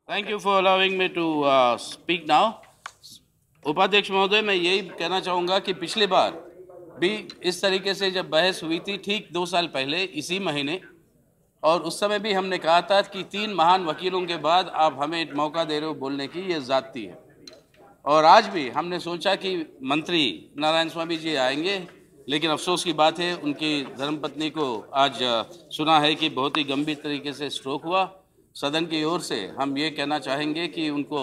Thank you for allowing me to speak now. उपाध्यक्ष महोदय, मैं यही कहना चाहूँगा कि पिछली बार भी इस तरीके से जब बहस हुई थी ठीक 2 साल पहले इसी महीने, और उस समय भी हमने कहा था कि 3 महान वकीलों के बाद आप हमें एक मौका दे रहे हो बोलने की, ये ज़्यादती है। और आज भी हमने सोचा कि मंत्री नारायण स्वामी जी आएंगे, लेकिन अफसोस की बात है उनकी धर्मपत्नी को आज सुना है कि बहुत ही गंभीर तरीके से स्ट्रोक हुआ। सदन की ओर से हम ये कहना चाहेंगे कि उनको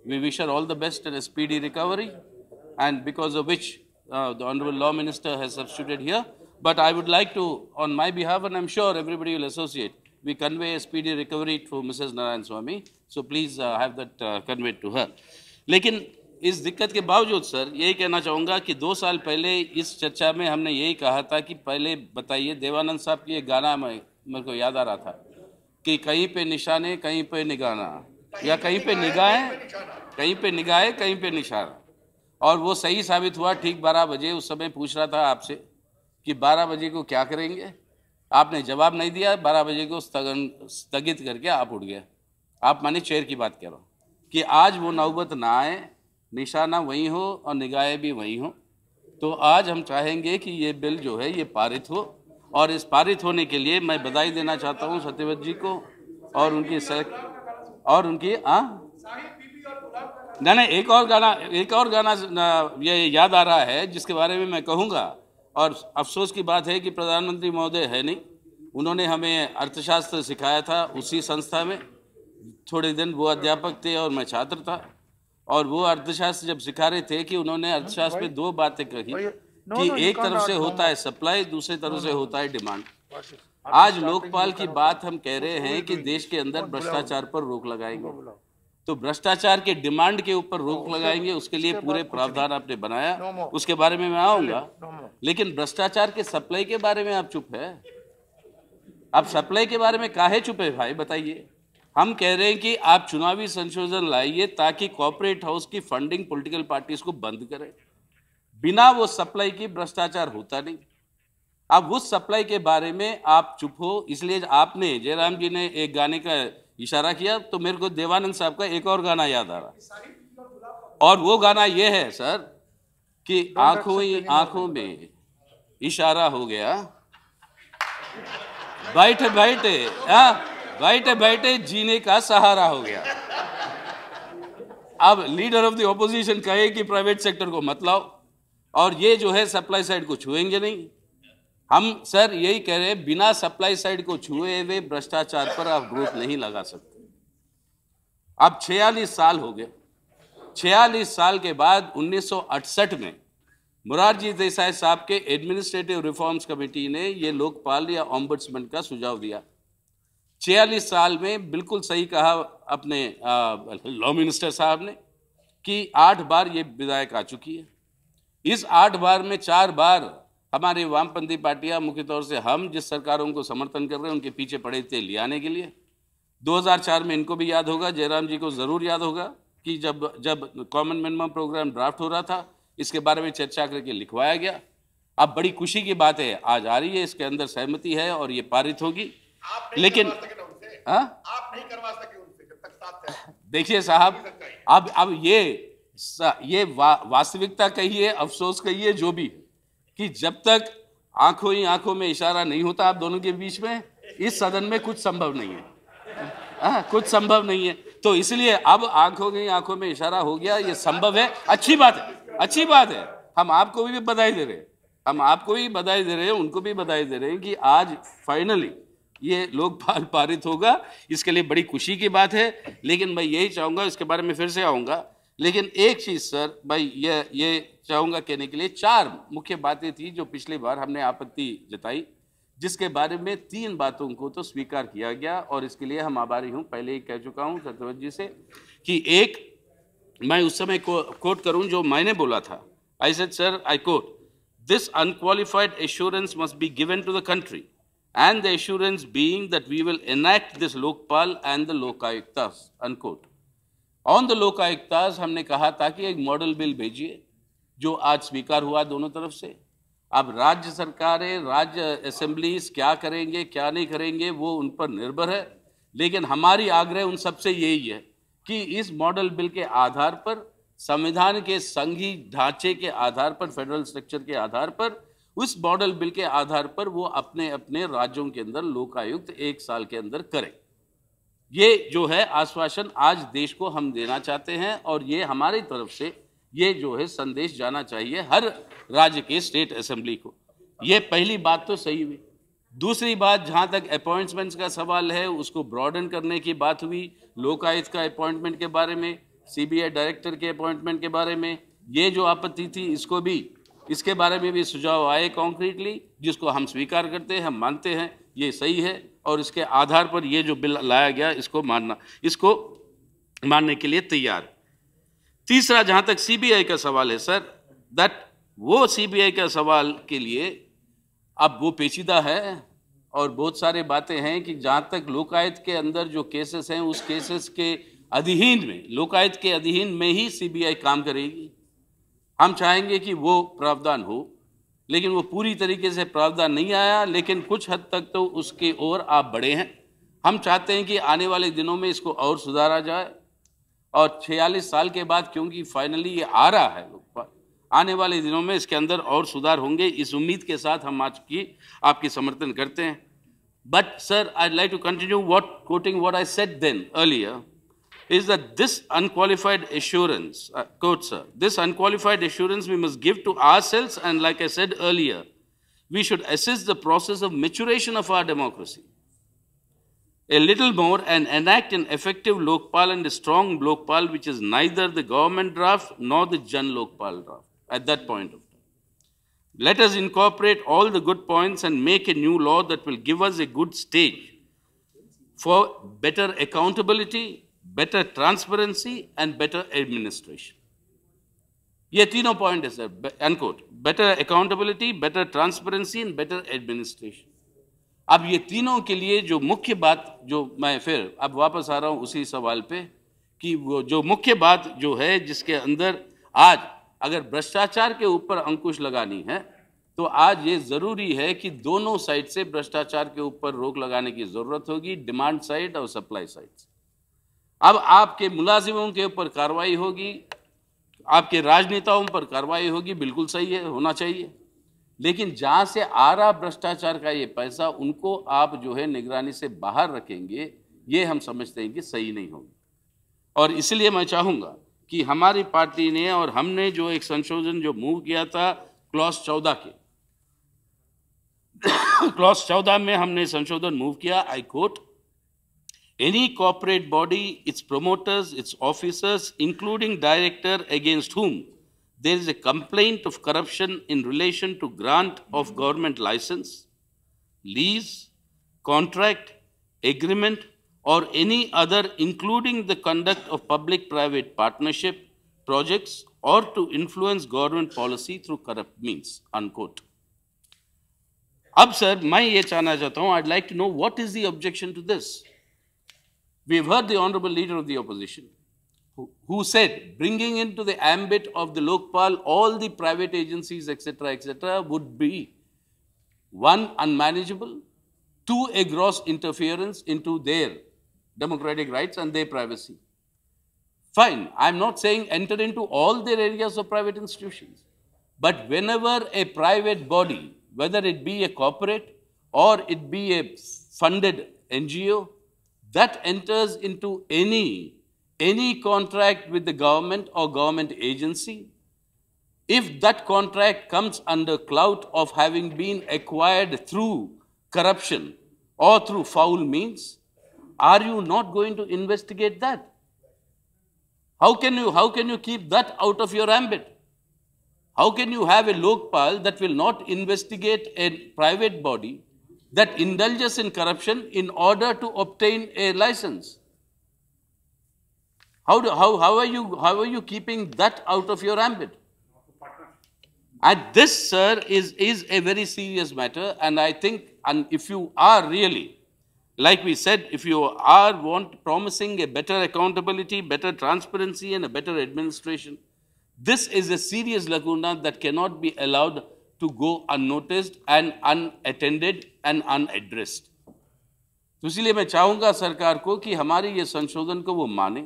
we wish her all the best and speedy recovery, and because of which the Honorable Law Minister has substituted here. But I would like to, on my behalf, and I'm sure everybody will associate, we convey a speedy recovery to Mrs. Narayan Swamy. So please have that conveyed to her. लेकिन इस दिक्कत के बावजूद sir यही कहना चाहूँगा कि 2 साल पहले इस चर्चा में हमने यही कहा था कि पहले बताइए, देवानंद साहब की एक गाना मेरे को याद आ रहा था कि कहीं पे निशाने कहीं पे निगाना, या कहीं पे निगाहें कहीं पे निगाहें कहीं पे निशाना। और वो सही साबित हुआ। ठीक 12 बजे उस समय पूछ रहा था आपसे कि 12 बजे को क्या करेंगे, आपने जवाब नहीं दिया। 12 बजे को स्थगित करके आप उठ गए। आप माने चेयर की बात कर रहा हूँ कि आज वो नौबत ना आए, निशाना वही हो और निगाहें भी वही हो। तो आज हम चाहेंगे कि ये बिल जो है ये पारित हो, और इस पारित होने के लिए मैं बधाई देना चाहता हूँ सत्यव्रत जी को और उनकी नहीं, एक और गाना ये याद आ रहा है जिसके बारे में मैं कहूँगा। और अफसोस की बात है कि प्रधानमंत्री महोदय है नहीं, उन्होंने हमें अर्थशास्त्र सिखाया था उसी संस्था में। थोड़े दिन वो अध्यापक थे और मैं छात्र था, और वो अर्थशास्त्र जब सिखा रहे थे कि उन्होंने अर्थशास्त्र में 2 बातें कही कि एक तरफ से होता है सप्लाई, दूसरी तरफ से होता है डिमांड। आज लोकपाल की बात हम कह रहे हैं कि देश के अंदर भ्रष्टाचार पर रोक लगाएंगे, तो भ्रष्टाचार के डिमांड के ऊपर रोक लगाएंगे, उसके लिए पूरे प्रावधान आपने बनाया, उसके बारे में मैं आऊंगा। लेकिन भ्रष्टाचार के सप्लाई के बारे में आप चुप है। आप सप्लाई के बारे में काहे चुप है भाई, बताइए। हम कह रहे हैं कि आप चुनावी संशोधन लाइए ताकि कॉर्पोरेट हाउस की फंडिंग पॉलिटिकल पार्टीज को बंद करें। बिना वो सप्लाई की भ्रष्टाचार होता नहीं। अब उस सप्लाई के बारे में आप चुप हो, इसलिए आपने, जयराम जी ने एक गाने का इशारा किया तो मेरे को देवानंद साहब का एक और गाना याद आ रहा, और वो गाना ये है सर कि आंखों ही आंखों में इशारा हो गया, बैठे बैठे बैठे बैठे जीने का सहारा हो गया। अब लीडर ऑफ द ऑपोजिशन कहे कि प्राइवेट सेक्टर को मत लाओ, और ये जो है सप्लाई साइड को छुएंगे नहीं। हम सर यही कह रहे हैं, बिना सप्लाई साइड को छुए हुए भ्रष्टाचार पर आप रोक नहीं लगा सकते। अब 46 साल हो गए। 46 साल के बाद 1968 में मोरारजी देसाई साहब के एडमिनिस्ट्रेटिव रिफॉर्म्स कमेटी ने ये लोकपाल या ऑम्बड्समैन का सुझाव दिया। 46 साल में बिल्कुल सही कहा अपने लॉ मिनिस्टर साहब ने कि 8 बार ये विधायक आ चुकी है। इस 8 बार में 4 बार हमारी वामपंथी पार्टियां, मुख्य तौर से हम जिस सरकारों को समर्थन कर रहे हैं उनके पीछे पड़े थे ले आने के लिए। 2004 में इनको भी याद होगा, जयराम जी को जरूर याद होगा कि जब कॉमन मिनिमम प्रोग्राम ड्राफ्ट हो रहा था, इसके बारे में चर्चा करके लिखवाया गया। अब बड़ी खुशी की बात है आज आ रही है, इसके अंदर सहमति है और ये पारित होगी। लेकिन आप नहीं करवा सके उनसे जब तक साथ थे। देखिए साहब, अब ये वास्तविकता कहिए, अफसोस कहिए, जो भी, कि जब तक आंखों ही आंखों में इशारा नहीं होता आप दोनों के बीच में, इस सदन में कुछ संभव नहीं है। कुछ संभव नहीं है। तो इसलिए अब आंखों ही आंखों में इशारा हो गया, ये संभव है। अच्छी बात है, अच्छी बात है। हम आपको भी बधाई दे रहे हैं, हम आपको भी बधाई दे रहे हैं, उनको भी बधाई दे रहे हैं कि आज फाइनली ये लोकपाल पारित होगा। इसके लिए बड़ी खुशी की बात है। लेकिन मैं यही चाहूँगा, इसके बारे में फिर से आऊँगा, लेकिन एक चीज़ सर भाई ये चाहूँगा कहने के लिए, 4 मुख्य बातें थी जो पिछली बार हमने आपत्ति जताई, जिसके बारे में 3 बातों को तो स्वीकार किया गया, और इसके लिए हम आभारी हूँ। पहले ही कह चुका हूँ सत्यव्रत जी से कि एक, मैं उस समय कोट करूँ जो मैंने बोला था। I said sir, I quote, this unqualified assurance must be given to the country and the assurance being that we will enact this Lokpal and the Lokayuktas, unquote. On the Lokayuktas हमने कहा था कि एक model bill भेजिए, जो आज स्वीकार हुआ दोनों तरफ से। अब राज्य सरकारें, राज्य असेंबलीज क्या करेंगे क्या नहीं करेंगे वो उन पर निर्भर है, लेकिन हमारी आग्रह उन सबसे यही है कि इस मॉडल बिल के आधार पर, संविधान के संघीय ढांचे के आधार पर, फेडरल स्ट्रक्चर के आधार पर, उस मॉडल बिल के आधार पर वो अपने अपने राज्यों के अंदर लोकायुक्त 1 साल के अंदर करें। ये जो है आश्वासन आज देश को हम देना चाहते हैं, और ये हमारी तरफ से ये जो है संदेश जाना चाहिए हर राज्य के स्टेट असेंबली को। ये पहली बात तो सही हुई। दूसरी बात, जहाँ तक अपॉइंटमेंट्स का सवाल है, उसको ब्रॉडन करने की बात हुई, लोकायुक्त का अपॉइंटमेंट के बारे में, सीबीआई डायरेक्टर के अपॉइंटमेंट के बारे में, ये जो आपत्ति थी इसको भी, इसके बारे में भी सुझाव आए कॉन्क्रीटली, जिसको हम स्वीकार करते हैं, हम मानते हैं ये सही है, और इसके आधार पर ये जो बिल लाया गया इसको मानने के लिए तैयार। तीसरा, जहाँ तक सीबीआई का सवाल है सर, वो सीबीआई का सवाल के लिए अब वो पेचीदा है, और बहुत सारे बातें हैं कि जहाँ तक लोकायुक्त के अंदर जो केसेस हैं, उस केसेस के अधीन में, लोकायुक्त के अधीन में ही सीबीआई काम करेगी। हम चाहेंगे कि वो प्रावधान हो, लेकिन वो पूरी तरीके से प्रावधान नहीं आया, लेकिन कुछ हद तक तो उसके ओर आप बढ़े हैं। हम चाहते हैं कि आने वाले दिनों में इसको और सुधारा जाए, और 46 साल के बाद क्योंकि फाइनली ये आ रहा है, आने वाले दिनों में इसके अंदर और सुधार होंगे, इस उम्मीद के साथ हम आज की आपकी समर्थन करते हैं। But sir, I'd like to continue quoting what I said then earlier, is that this unqualified assurance, quote sir, this unqualified assurance we must give to ourselves, and like I said earlier, we should assess the process of maturation of our democracy a little more and enact an effective Lokpal and a strong Lokpal, which is neither the government draft nor the Jan Lokpal draft at that point of time. Let us incorporate all the good points and make a new law that will give us a good stage for better accountability, better transparency and better administration. ये तीनों point है sir, unquote, better accountability, better transparency and better administration. अब ये तीनों के लिए जो मुख्य बात, जो मैं फिर अब वापस आ रहा हूँ उसी सवाल पे, कि वो जो मुख्य बात जो है, जिसके अंदर आज अगर भ्रष्टाचार के ऊपर अंकुश लगानी है, तो आज ये ज़रूरी है कि दोनों साइड से भ्रष्टाचार के ऊपर रोक लगाने की ज़रूरत होगी, डिमांड साइड और सप्लाई साइड से। अब आपके मुलाजिमों के ऊपर कार्रवाई होगी, आपके राजनेताओं पर कार्रवाई होगी, बिल्कुल सही है, होना चाहिए, लेकिन जहाँ से आ रहा भ्रष्टाचार का ये पैसा, उनको आप जो है निगरानी से बाहर रखेंगे, ये हम समझते हैं कि सही नहीं होगी। और इसलिए मैं चाहूँगा कि हमारी पार्टी ने और हमने जो एक संशोधन जो मूव किया था क्लॉज 14 के, क्लॉज 14 में हमने संशोधन मूव किया, I quote, any corporate body, its promoters, its officers, including director against whom there is a complaint of corruption in relation to grant of government license, lease, contract, agreement, or any other, including the conduct of public-private partnership projects or to influence government policy through corrupt means, unquote. अब sir, मैं ये जानना चाहता हूँ, I'd like to know what is the objection to this? We've heard the Honorable Leader of the Opposition, who said bringing into the ambit of the Lokpal all the private agencies, etc., would be, one, unmanageable, two, a gross interference into their democratic rights and their privacy. Fine, I'm not saying enter into all their areas of private institutions, but whenever a private body, whether it be a corporate or it be a funded NGO, that enters into any contract with the government or government agency, if that contract comes under clout of having been acquired through corruption or through foul means, are you not going to investigate that? How can you keep that out of your ambit? How can you have a Lokpal that will not investigate a private body that indulges in corruption in order to obtain a license? How are you keeping that out of your ambit? And this, sir, is a very serious matter, and I think, and if you are really, like we said, if you are promising a better accountability, better transparency, and a better administration, this is a serious lacuna that cannot be allowed to go unnoticed and unattended and unaddressed. तो इसलिए मैं चाहूँगा सरकार को कि हमारे ये संशोधन को वो माने,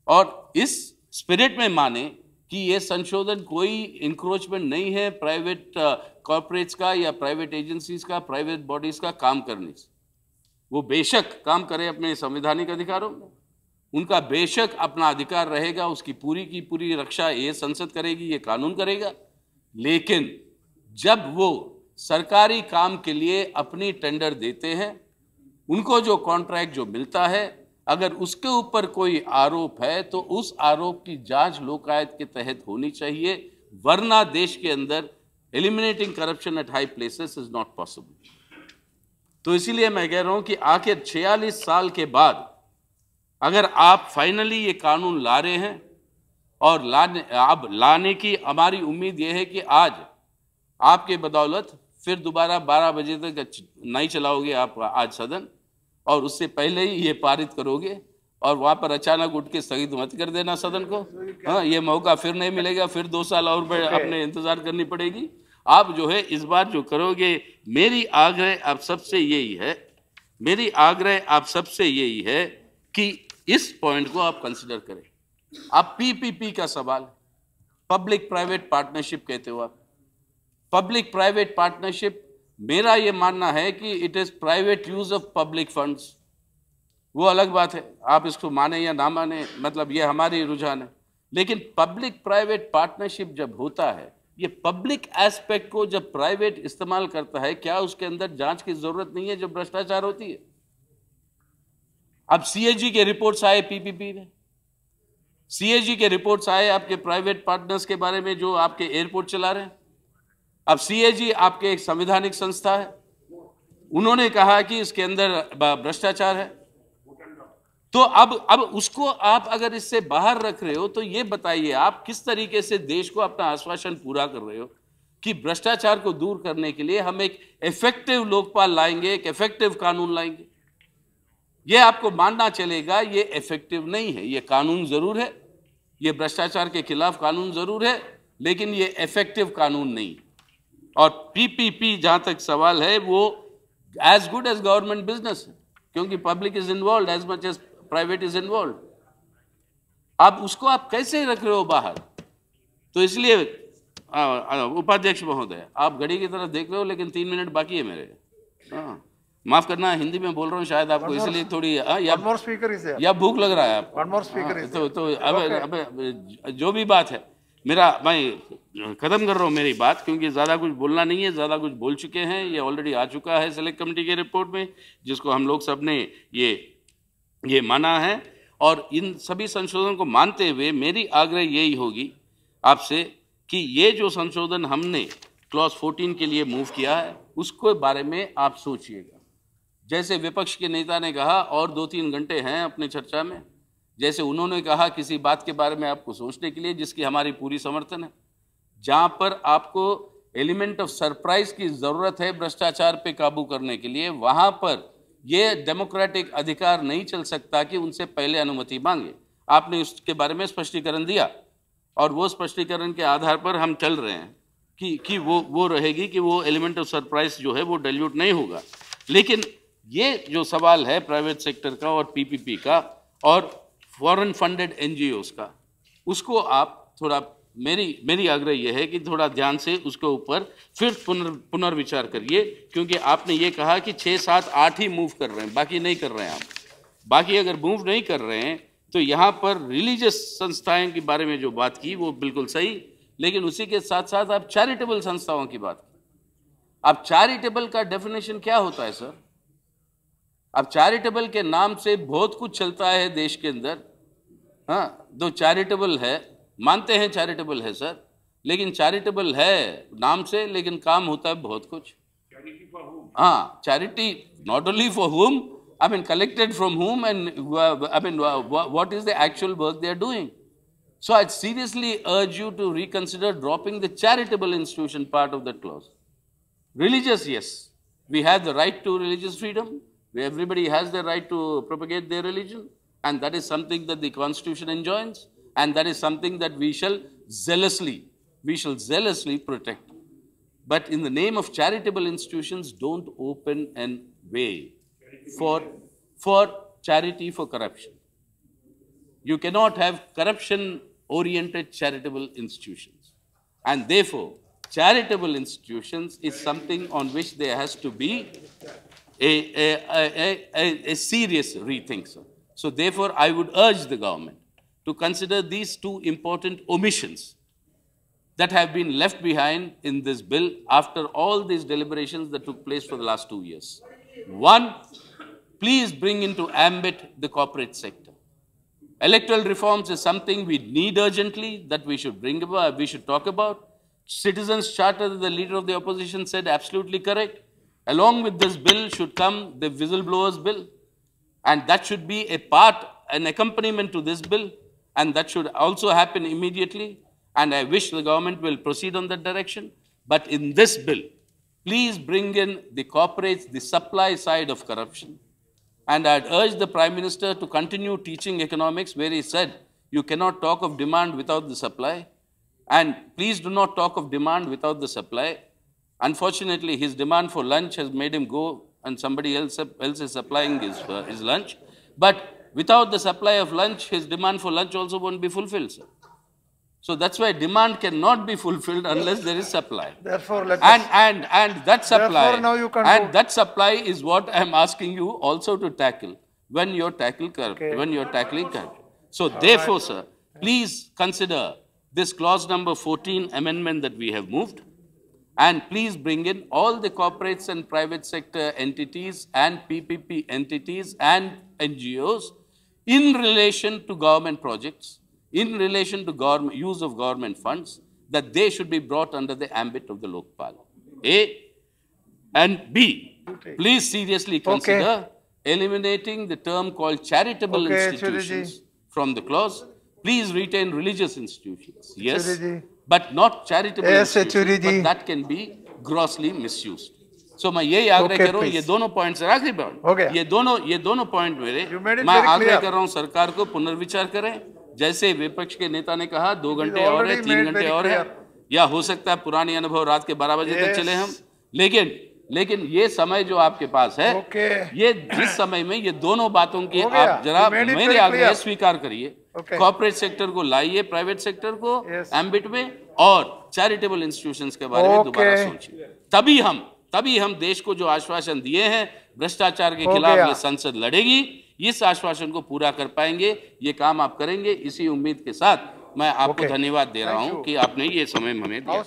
और इस स्पिरिट में माने कि ये संशोधन कोई इंक्रोचमेंट नहीं है प्राइवेट कॉर्पोरेट्स का या प्राइवेट एजेंसीज का, प्राइवेट बॉडीज का काम करने से। वो बेशक काम करें अपने संवैधानिक अधिकारों में, उनका बेशक अपना अधिकार रहेगा, उसकी पूरी की पूरी रक्षा ये संसद करेगी, ये कानून करेगा। लेकिन जब वो सरकारी काम के लिए अपनी टेंडर देते हैं, उनको जो कॉन्ट्रैक्ट जो मिलता है, अगर उसके ऊपर कोई आरोप है तो उस आरोप की जांच लोकायुक्त के तहत होनी चाहिए, वरना देश के अंदर eliminating corruption at high places is not possible. तो इसीलिए मैं कह रहा हूं कि आखिर 46 साल के बाद अगर आप फाइनली ये कानून ला रहे हैं, और लाने की हमारी उम्मीद यह है कि आज आपके बदौलत फिर दोबारा 12 बजे तक नहीं चलाओगे आप आज सदन, और उससे पहले ही ये पारित करोगे, और वहां पर अचानक उठ के स्थगित मत कर देना सदन को। हाँ, ये मौका फिर नहीं मिलेगा, फिर 2 साल और अपने इंतजार करनी पड़ेगी। आप जो है इस बार जो करोगे, मेरी आग्रह आप सबसे यही है कि इस पॉइंट को आप कंसिडर करें। आप पीपीपी का सवाल, पब्लिक प्राइवेट पार्टनरशिप कहते हो आप, पब्लिक प्राइवेट पार्टनरशिप, मेरा ये मानना है कि it is private use of public funds. वो अलग बात है, आप इसको माने या ना माने, मतलब ये हमारी रुझान है। लेकिन पब्लिक प्राइवेट पार्टनरशिप जब होता है, ये पब्लिक एस्पेक्ट को जब प्राइवेट इस्तेमाल करता है, क्या उसके अंदर जांच की जरूरत नहीं है जब भ्रष्टाचार होती है? अब सीएजी के रिपोर्ट्स आए पीपीपी में, सीएजी के रिपोर्ट्स आए आपके प्राइवेट पार्टनर्स के बारे में जो आपके एयरपोर्ट चला रहे हैं। अब सीएजी आपके एक संवैधानिक संस्था है, उन्होंने कहा कि इसके अंदर भ्रष्टाचार है। तो अब उसको आप अगर इससे बाहर रख रहे हो, तो ये बताइए आप किस तरीके से देश को अपना आश्वासन पूरा कर रहे हो कि भ्रष्टाचार को दूर करने के लिए हम एक इफेक्टिव लोकपाल लाएंगे, एक इफेक्टिव कानून लाएंगे। ये आपको मानना चलेगा ये इफेक्टिव नहीं है, ये कानून जरूर है, ये भ्रष्टाचार के खिलाफ कानून जरूर है, लेकिन ये इफेक्टिव कानून नहीं। और पीपीपी जहां तक सवाल है, वो as good as government business है, क्योंकि public is involve as much as private is involve. अब उसको आप कैसे रख रहे हो बाहर? तो इसलिए उपाध्यक्ष महोदय, आप घड़ी की तरफ देख रहे हो, लेकिन 3 मिनट बाकी है मेरे। हाँ, माफ करना, हिंदी में बोल रहा हूँ शायद आपको, इसलिए थोड़ी या भूख लग रहा है आपको। तो अब जो भी बात है, मैं खत्म कर रहा हूँ मेरी बात, क्योंकि ज़्यादा कुछ बोलना नहीं है, ज़्यादा कुछ बोल चुके हैं। ये ऑलरेडी आ चुका है सेलेक्ट कमेटी के रिपोर्ट में, जिसको हम लोग सब ने ये माना है। और इन सभी संशोधन को मानते हुए मेरी आग्रह यही होगी आपसे कि ये जो संशोधन हमने क्लॉज 14 के लिए मूव किया है, उसके बारे में आप सोचिएगा। जैसे विपक्ष के नेता ने कहा, और 2-3 घंटे हैं अपने चर्चा में, जैसे उन्होंने कहा किसी बात के बारे में आपको सोचने के लिए, जिसकी हमारी पूरी समर्थन है। जहां पर आपको एलिमेंट ऑफ सरप्राइज की जरूरत है भ्रष्टाचार पे काबू करने के लिए, वहां पर यह डेमोक्रेटिक अधिकार नहीं चल सकता कि उनसे पहले अनुमति मांगे। आपने उसके बारे में स्पष्टीकरण दिया, और वो स्पष्टीकरण के आधार पर हम चल रहे हैं कि वो रहेगी कि वो एलिमेंट ऑफ सरप्राइज जो है वो डाइल्यूट नहीं होगा। लेकिन ये जो सवाल है प्राइवेट सेक्टर का और पीपीपी का और फॉरेन फंडेड एनजीओज का, उसको आप थोड़ा, मेरी आग्रह यह है कि थोड़ा ध्यान से उसके ऊपर फिर पुनर्विचार करिए, क्योंकि आपने ये कहा कि 6, 7, 8 ही मूव कर रहे हैं, बाकी नहीं कर रहे हैं आप। बाकी अगर मूव नहीं कर रहे हैं तो यहाँ पर रिलीजियस संस्थाएं के बारे में जो बात की वो बिल्कुल सही, लेकिन उसी के साथ साथ आप चैरिटेबल संस्थाओं की बात की। अब चैरिटेबल का डेफिनेशन क्या होता है सर? अब चैरिटेबल के नाम से बहुत कुछ चलता है देश के अंदर। हाँ, तो चैरिटेबल है, मानते हैं चैरिटेबल है सर, लेकिन चैरिटेबल है नाम से, लेकिन काम होता है बहुत कुछ। हाँ, charity not only for whom, I mean collected from whom, and I mean what is the actual work they are doing. So I seriously urge you to reconsider dropping the charitable institution part of that clause. Religious, yes, we have the right to religious freedom. Everybody has the right to propagate their religion, and that is something that the Constitution enjoins, and that is something that we shall zealously protect. But in the name of charitable institutions, don't open a way for charity for corruption. You cannot have corruption-oriented charitable institutions. And therefore, charitable institutions is something on which there has to be a serious rethink, sir. So therefore, I would urge the government to consider these two important omissions that have been left behind in this bill after all these deliberations that took place for the last 2 years. One, please bring into ambit the corporate sector. Electoral reforms is something we need urgently, that we should bring about, we should talk about. Citizens' Charter, the leader of the opposition said, absolutely correct. Along with this bill should come the whistleblowers bill, and that should be a part, an accompaniment to this bill, and that should also happen immediately. And I wish the government will proceed on that direction. But in this bill, please bring in the corporates, the supply side of corruption. And I'd urge the Prime Minister to continue teaching economics, where he said, you cannot talk of demand without the supply. And please do not talk of demand without the supply. Unfortunately, his demand for lunch has made him go, and somebody else is supplying his lunch. But without the supply of lunch, his demand for lunch also won't be fulfilled, sir. So that's why demand cannot be fulfilled unless there is supply. Therefore, and that supply, now you that supply is what I am asking you also to tackle when you're tackling corruption. So therefore, sir, please consider this clause number 14 amendment that we have moved, and please bring in all the corporates and private sector entities and PPP entities and NGOs in relation to government projects, in relation to use of government funds, that they should be brought under the ambit of the Lokpal. A. And B, please seriously consider eliminating the term called charitable institutions from the clause. Please retain religious institutions, yes, but not charitable institutions, but that can be grossly misused. So मैं यही आग्रह कर रहा हूँ, ये दोनों points आखिरी point, ये दोनों पॉइंट मेरे, मैं आग्रह कर रहा हूँ सरकार को पुनर्विचार करें. जैसे विपक्ष के नेता ने कहा 2 घंटे और है, 3 घंटे और है, या हो सकता है पुरानी अनुभव रात के 12 बजे तक चले हम, लेकिन ये समय जो आपके पास है, ये जिस समय में ये दोनों बातों की आप जरा मेरे आगे स्वीकार करिए. कॉर्पोरेट सेक्टर को लाइए, प्राइवेट सेक्टर को एम्बिट में, और चैरिटेबल इंस्टीट्यूशंस के बारे में दोबारा सोचिए. तभी हम देश को जो आश्वासन दिए हैं भ्रष्टाचार के खिलाफ ये संसद लड़ेगी, इस आश्वासन को पूरा कर पाएंगे. ये काम आप करेंगे, इसी उम्मीद के साथ मैं आपको धन्यवाद दे रहा हूं कि आपने ये समय हमें दिया.